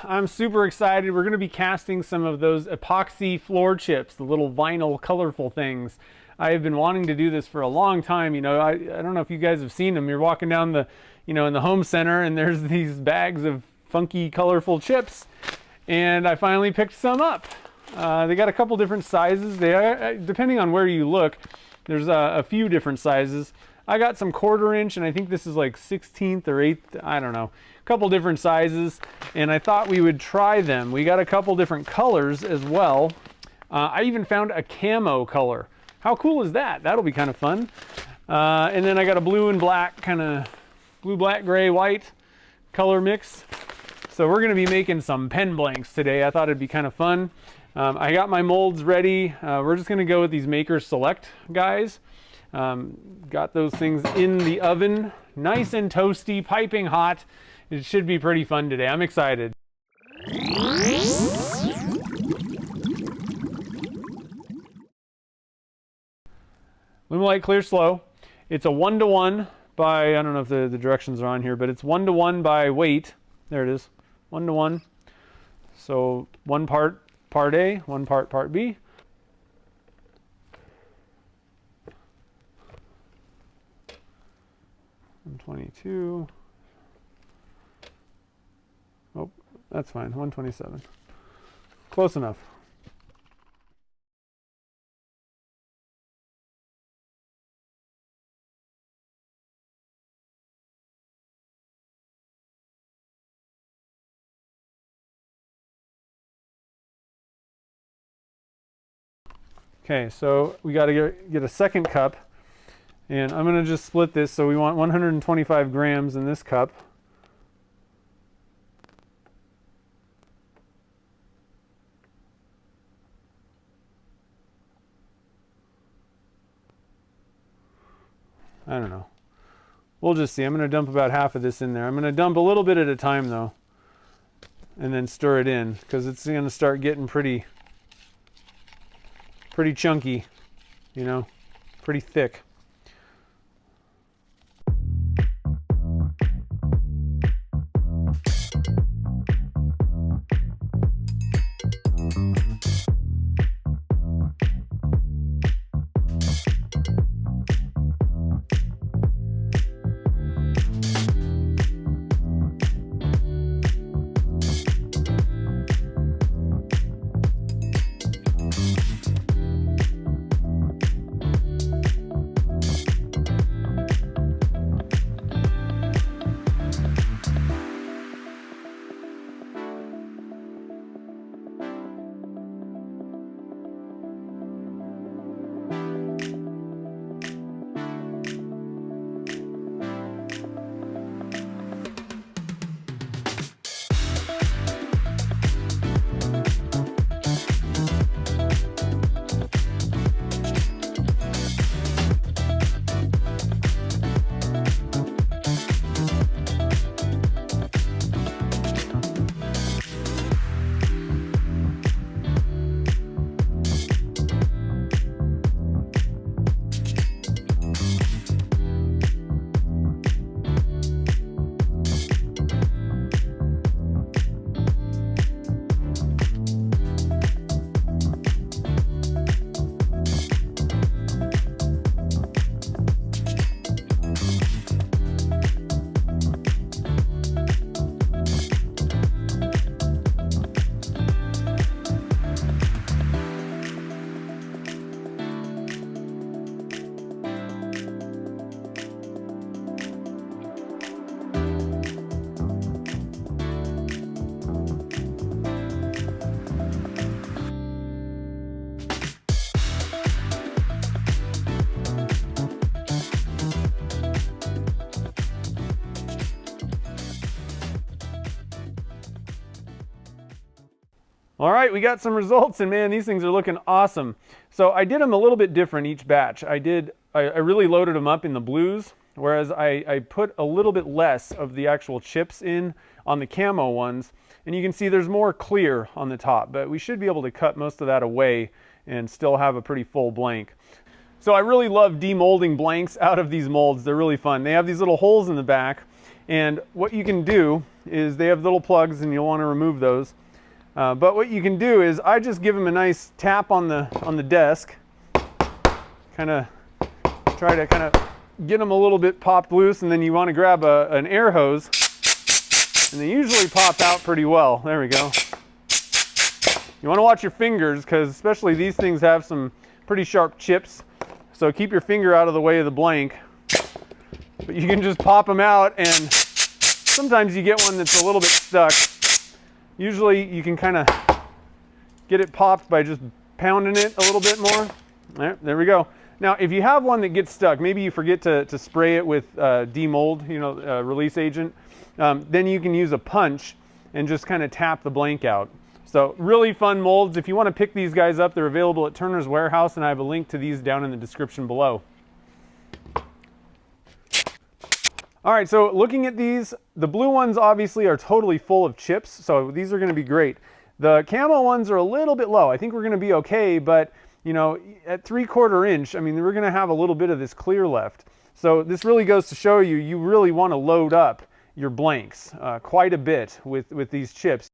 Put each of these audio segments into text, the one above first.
I'm super excited. We're going to be casting some of those epoxy floor chips, the little vinyl colorful things. I have been wanting to do this for a long time. You know, I don't know if you guys have seen them. You're walking down the, you know, in the home center and there's these bags of funky colorful chips, and I finally picked some up. They got a couple different sizes. They are, depending on where you look, there's a few different sizes. I got some 1/4 inch, and I think this is like 16th or 8th, I don't know. A couple different sizes, and I thought we would try them. We got a couple different colors as well. I even found a camo color. How cool is that? That'll be kind of fun. And then I got a blue and black, kind of blue, black, gray, white color mix. So we're going to be making some pen blanks today. I thought it'd be kind of fun. I got my molds ready. We're just going to go with these Maker Select guys. Got those things in the oven, nice and toasty, piping hot. It should be pretty fun today. I'm excited. Lumelite Clear Slow. It's a 1:1 by, I don't know if the directions are on here, but it's 1:1 by weight. There it is, 1:1. So 1 part A, 1 part B. $122. Oh, that's fine. $127. Close enough. Okay, so we got to get a second cup, and I'm going to just split this. So we want 125 grams in this cup. I don't know. We'll just see. I'm going to dump about half of this in there. I'm going to dump a little bit at a time though, and then stir it in, because it's going to start getting pretty chunky, you know, pretty thick. All right, we got some results, and man, these things are looking awesome. So I did them a little bit different each batch. I really loaded them up in the blues, whereas I put a little bit less of the actual chips in on the camo ones. And you can see there's more clear on the top, but we should be able to cut most of that away and still have a pretty full blank. So I really love demolding blanks out of these molds. They're really fun. They have these little holes in the back, And what you can do is, they have little plugs and you'll want to remove those. But what you can do is, I just give them a nice tap on the desk, kind of try to kind of get them a little bit popped loose, and then you want to grab an air hose, and they usually pop out pretty well. There we go. You want to watch your fingers, because especially these things have some pretty sharp chips, so keep your finger out of the way of the blank. But you can just pop them out, and sometimes you get one that's a little bit stuck. Usually you can kind of get it popped by just pounding it a little bit more. There we go. Now, if you have one that gets stuck, maybe you forget to spray it with demold, release agent, then you can use a punch and just kind of tap the blank out. So really fun molds. If you want to pick these guys up, they're available at Turner's Warehouse, and I have a link to these down in the description below. All right, so looking at these, the blue ones obviously are totally full of chips, so these are going to be great. The camo ones are a little bit low. I think we're going to be okay, but at 3/4 inch, I mean, we're going to have a little bit of this clear left. So this really goes to show you, you really want to load up your blanks quite a bit with these chips.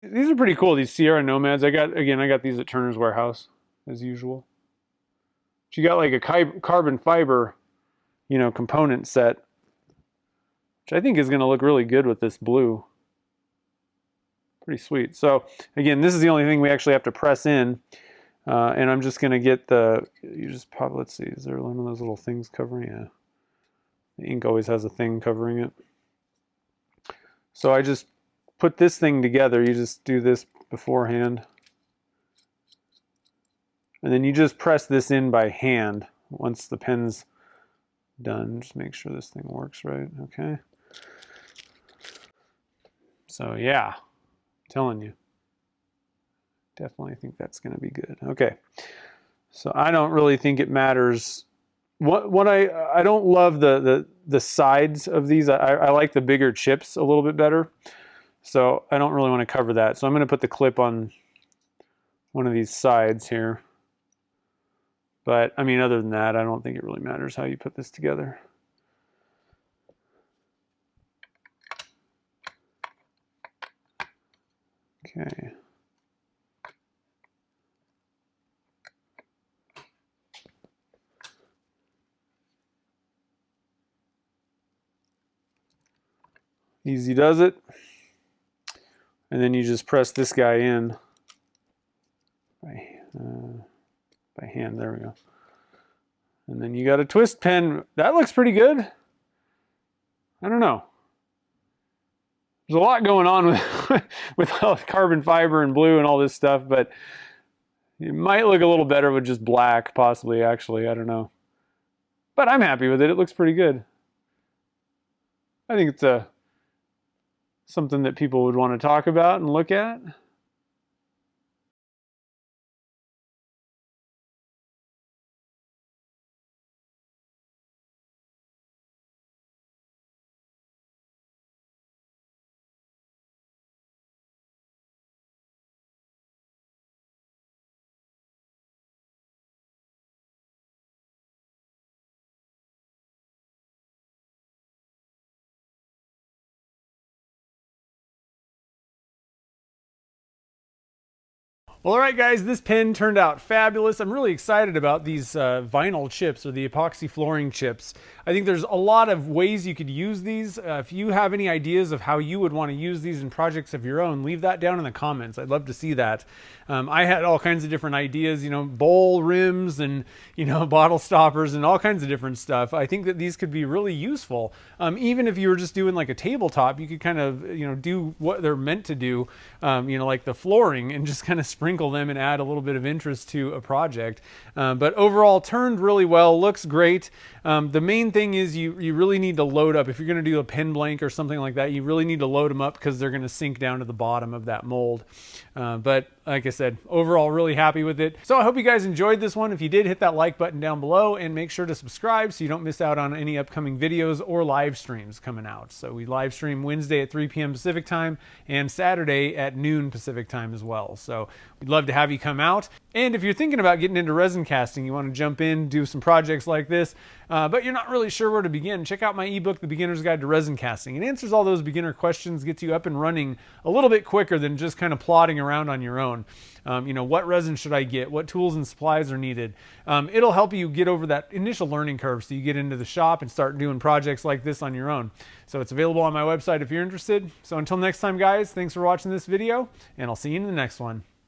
These are pretty cool, these Sierra Nomads. I got these at Turner's Warehouse, as usual. But you got like a carbon fiber, you know, component set, which I think is going to look really good with this blue. Pretty sweet. So again, this is the only thing we actually have to press in. And I'm just going to get you just pop, let's see, is there one of those little things covering it? Yeah. The ink always has a thing covering it. So I just put this thing together. You just do this beforehand. And then you just press this in by hand once the pen's done. Just make sure this thing works right. Okay. So yeah, I'm telling you. Definitely think that's going to be good. Okay. So I don't really think it matters. What I don't love the sides of these. I like the bigger chips a little bit better. So I don't really want to cover that. So I'm going to put the clip on one of these sides here. But I mean, other than that, I don't think it really matters how you put this together. Okay. Easy does it. And then you just press this guy in by hand. There we go. And then you got a twist pen. That looks pretty good. I don't know. There's a lot going on with all carbon fiber and blue and all this stuff, but it might look a little better with just black, possibly, actually. I don't know. But I'm happy with it. It looks pretty good. I think it's something that people would want to talk about and look at. Well, all right, guys, this pen turned out fabulous. I'm really excited about these vinyl chips, or the epoxy flooring chips. I think there's a lot of ways you could use these. If you have any ideas of how you would want to use these in projects of your own, leave that down in the comments. I'd love to see that. I had all kinds of different ideas, you know, bowl rims and, you know, bottle stoppers and all kinds of different stuff. I think that these could be really useful. Even if you were just doing like a tabletop, you could kind of, you know, do what they're meant to do, you know, like the flooring, and just kind of sprinkle them and add a little bit of interest to a project. But overall, turned really well, looks great. The main thing is you really need to load up. If you're going to do a pen blank or something like that, you really need to load them up, because they're going to sink down to the bottom of that mold. But like I said, overall, really happy with it. So I hope you guys enjoyed this one. If you did, hit that like button down below, and make sure to subscribe so you don't miss out on any upcoming videos or live streams coming out. So we live stream Wednesday at 3 p.m. Pacific time and Saturday at noon Pacific time as well. So we'd love to have you come out. And if you're thinking about getting into resin casting, you want to jump in, do some projects like this, but you're not really sure where to begin, check out my ebook, The Beginner's Guide to Resin Casting. It answers all those beginner questions, gets you up and running a little bit quicker than just kind of plodding around on your own. You know, what resin should I get? What tools and supplies are needed? It'll help you get over that initial learning curve so you get into the shop and start doing projects like this on your own. So it's available on my website if you're interested. So until next time, guys, thanks for watching this video, and I'll see you in the next one.